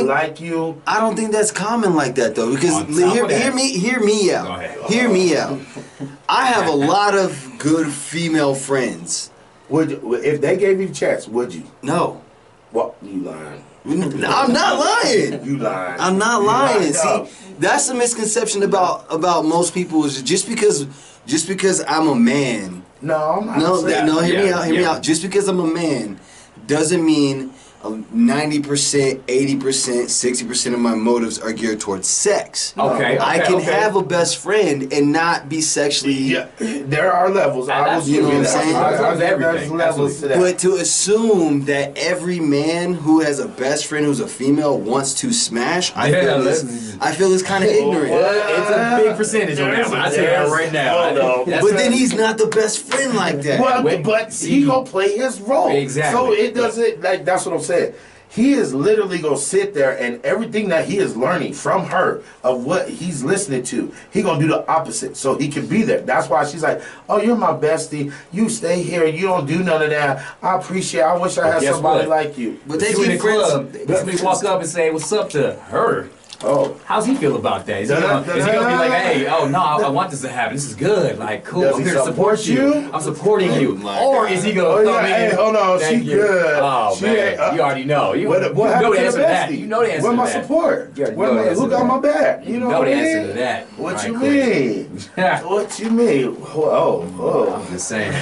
like you. I don't think that's common like that though, because hear me out. Go ahead. Hear me out. I have a lot of good female friends. If they gave you the chance, would you? No. What? You lying. I'm not lying. You lying. I'm not lying. See, No. that's the misconception about most people is just because I'm a man. No, I'm not. No, hear me Yeah. out. Just because I'm a man doesn't mean 90%, 80%, 60% of my motives are geared towards sex. Okay. I can have a best friend and not be sexually. Yeah, there are levels. I will You know give what I'm that. saying? There's Everything. levels to that. But to assume that every man who has a best friend who's a female wants to smash, I feel is kind of ignorant. It's a big percentage on that one. I tell you that right now. Hold on. That's But a- then he's not the best friend like that. Well, but he gonna play his role. Exactly. So it doesn't like that's what I'm saying. He is literally gonna sit there and everything that he is learning from her of what he's listening to, he gonna do the opposite so he can be there. That's why she's like, "Oh, you're my bestie. You stay here. You don't do none of that. I appreciate. I wish I had Guess somebody what? like you." But they You in the get friends. club, somebody walk up and say, "What's up?" to her. Oh, How's he feel about that? Is he gonna be like, "Hey, oh no, I want this to happen. This is good. Like, cool. Does I'm he here to support support you. you? I'm supporting you." my Or God. is he gonna Oh, throw yeah, me hey, in? hold on, Thank she you. good. Oh She man, ain't, you already know. You what know happened the to answer the to that. bestie? You know the answer Where to my that. support? You already Where know the my, answer who to got that. my back? You know know what the I answer mean? to that. What Right, you quick. mean? What you mean? Oh. I'm just saying.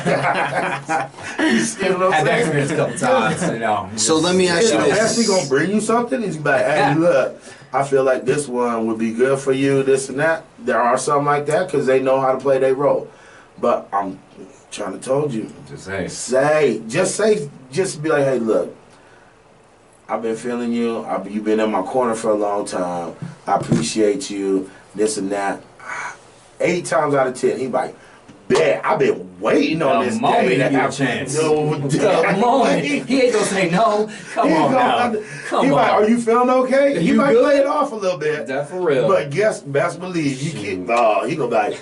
You see what I'm Had that saying? experience a couple times. You know. So let me ask Is you the this. bestie gonna bring you something? He's like, hey, look, I feel like this one would be good for you, this and that. There are some like that because they know how to play their role. But I'm trying to told you. Just saying. Just be like, hey, look, I've been feeling you. You've been in my corner for a long time. I appreciate you, this and that. 8 times out of 10, he like, bet, I've been waiting on this moment day to to give you a have chance. No, The moment. He ain't gonna say no. Come on now. Come he on. like, are you feeling okay? He You might good? play it off a little bit. That for real. But best believe you can't. He gonna be like,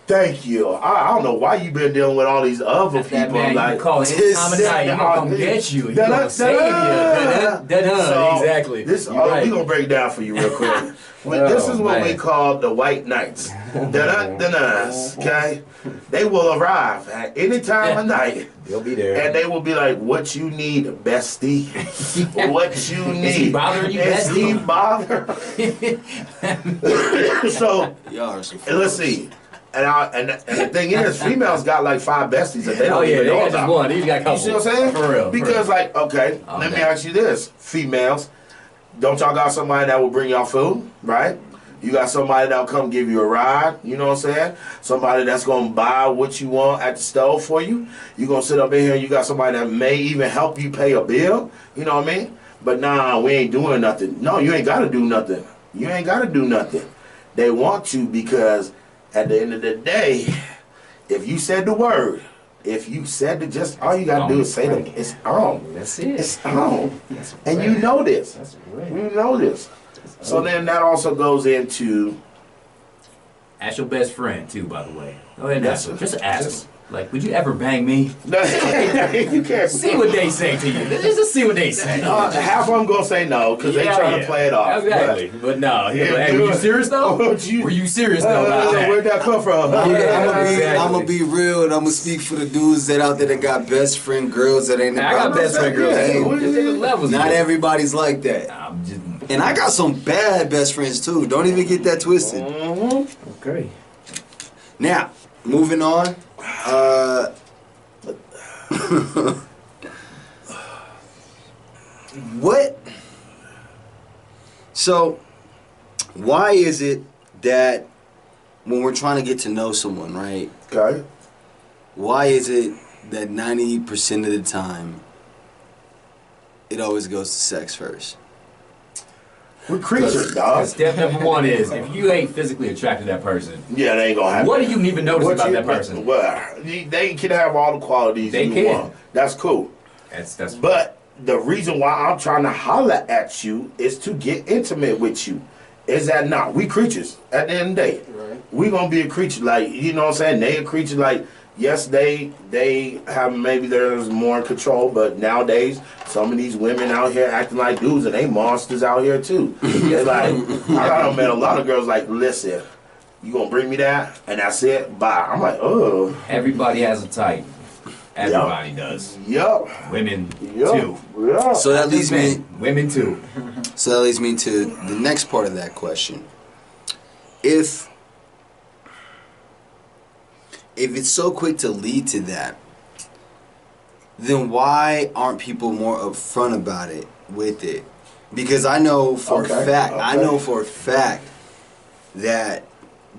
thank you. I don't know why you been dealing with all these other That people. man, Like, you call it any time of night. He gonna come get you. He gonna save you. So, Exactly. This You're right. we gonna break it down for you real quick. This is what we call the white knights. Okay, they will arrive at any time of night. He'll be there. And they will be like, what you need, bestie? What you need? Is he bothering you, Is he bestie? bothering? So, Y'all are some let's see. And the thing is, females got like 5 besties that they don't even they know got just about. one. These got a couple. You see what I'm saying? For real. Because like, okay, Oh, let me man. ask you this. Females, don't y'all got somebody that will bring y'all food, right? You got somebody that'll come give you a ride, you know what I'm saying? Somebody that's gonna buy what you want at the stove for you. You gonna sit up in here and you got somebody that may even help you pay a bill, you know what I mean? But nah, we ain't doing nothing. No, you ain't gotta do nothing. You ain't gotta do nothing. They want you because at the end of the day, if you said the word, if you said the just all you gotta do is say that it's on. That's it. It's on. And you know this. That's great. You know this. So then that also goes into Ask your best friend too, by the way. Go ahead and Yes, ask him. sir. Just ask Yes. him. Like, would you ever bang me? you can't See what they say to you. Just see what they say. half of them gonna say no because they trying to play it off. Exactly. But no. Yeah, Hey, were you serious though? Would you- Were you serious though about that? Where'd that come from? Yeah, exactly. I'm gonna be real and I'm gonna speak for the dudes that out there that got best friend girls that ain't I got about best friend girls. Yeah, too. what There's different levels. Not of it. everybody's like that. I'm just. And I got some bad best friends too. Don't even get that twisted. Okay. Now, moving on. What? So, why is it that when we're trying to get to know someone, right? Okay. Why is it that 90% of the time it always goes to sex first? We're creatures, dog. Step number 1 is if you ain't physically attracted to that person, Yeah, they ain't gonna happen. what do you even notice about that person? Well, they can have all the qualities They you can. want. That's cool. That's But the reason why I'm trying to holler at you is to get intimate with you. Is that not? We creatures at the end of the day. Right. We gonna be a creature like, you know what I'm saying? They a creature like, yes, they have maybe there's more control, but nowadays some of these women out here acting like dudes and they monsters out here too. They're like, I done met a lot of girls like, listen, you gonna bring me that and that's it, bye. I'm like, oh. Everybody has a type. Everybody does. Yup. Women Yup. too. Yeah. So that leads me. Women too. So that leads me to the next part of that question. If it's so quick to lead to that, then why aren't people more upfront about it with it? Because I know for a fact that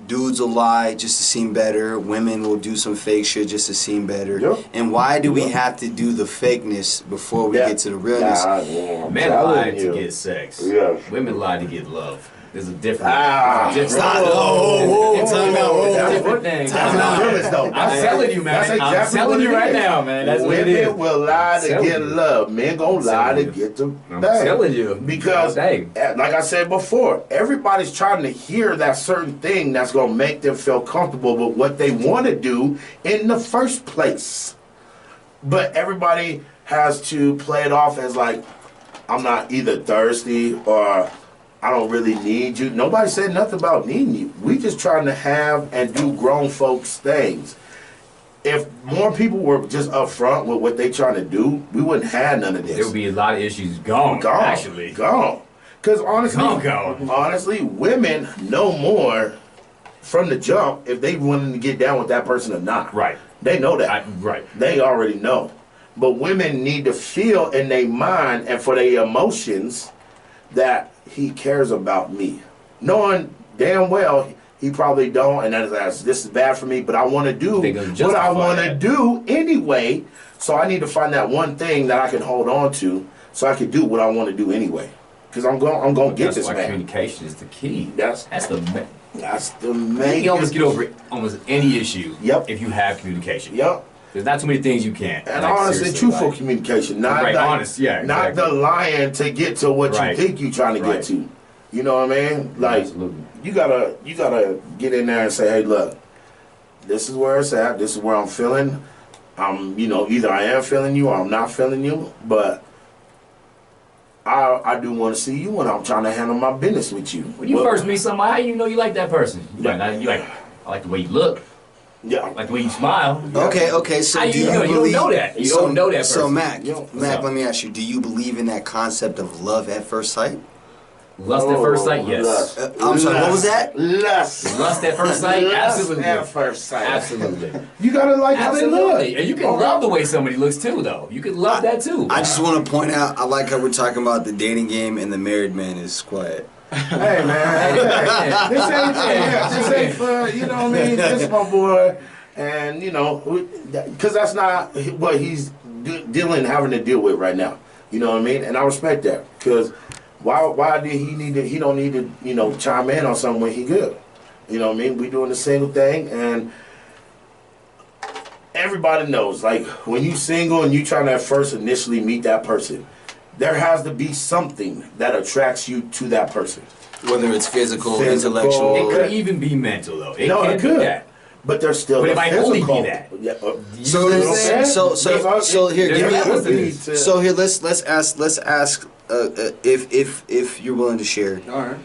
dudes will lie just to seem better, women will do some fake shit just to seem better. Yep. And why do we have to do the fakeness before we get to the realness? Men lie to get sex. Yes. Women lie to get love. There's a different. Ah, different time out. different thing. Time out. I'm telling you, man. That's exactly I'm telling what you it right is. now, man. That's what it is. Women will lie to Telling get you. love. Men gonna lie to get the I'm bag. telling you. Because, Dang. like I said before, everybody's trying to hear that certain thing that's gonna make them feel comfortable with what they want to do in the first place. But everybody has to play it off as like, I'm not either thirsty or I don't really need you. Nobody said nothing about needing you. We just trying to have and do grown folks things. If more people were just upfront with what they trying to do, we wouldn't have none of this. There would be a lot of issues gone. Gone. Actually. Gone. Because Gone. honestly, women know more from the jump if they willing to get down with that person or not. Right. They know that. Right. They already know. But women need to feel in their mind and for their emotions that he cares about me. Knowing damn well he probably don't, and this is bad for me, but I want to do They gonna what I justify want to that. do anyway. So I need to find that one thing that I can hold on to so I can do what I want to do anyway. Because I'm going to get That's this why man. communication is the key. That's the main. you almost get over almost any issue. Yep. If you have communication. Yep. There's not too many things you can't. And like, honest and seriously, truthful like- communication, not Right, like, honest, yeah, not exactly. the lying to get to what Right. you think you're trying to get Right. to. You know what I mean? Like Absolutely. you gotta get in there and say, hey, look, this is where it's at. This is where I'm feeling. Either I am feeling you or I'm not feeling you, but I do want to see you when I'm trying to handle my business with you. When you But- first meet somebody, how you know you like that person? You like, I like the way you look. yeah, I like the way you smile. Okay. So How do you you know? You believe? don't know that. You so, don't know that So person. Mac, Yo, up? let me ask you: do you believe in that concept of love at first sight? Lust at first sight, yes. Lust. I'm sorry, what was that? Lust. Lust at first sight, Lust absolutely. at first sight. Absolutely. You gotta like how they look. Absolutely. And you can love the way somebody looks too, though. You can love that too. I just want to point out, I like how we're talking about the dating game and the married man is quiet. Hey man, this ain't for, you know what I mean? This is my boy, and because that's not what he's having to deal with right now. You know what I mean? And I respect that, because why did he don't need to chime in on something when he good. You know what I mean? We doing the single thing, and everybody knows, like, when you single and you trying to first initially meet that person, there has to be something that attracts you to that person. Whether it's physical, Physical. intellectual. It could even be mental, though. It No, can it be could. that. But there's still But the it might only be physical. that. Yeah, So you know what I'm saying? so here, There's give me. levels to this. So here, let's ask if you're willing to share. All right.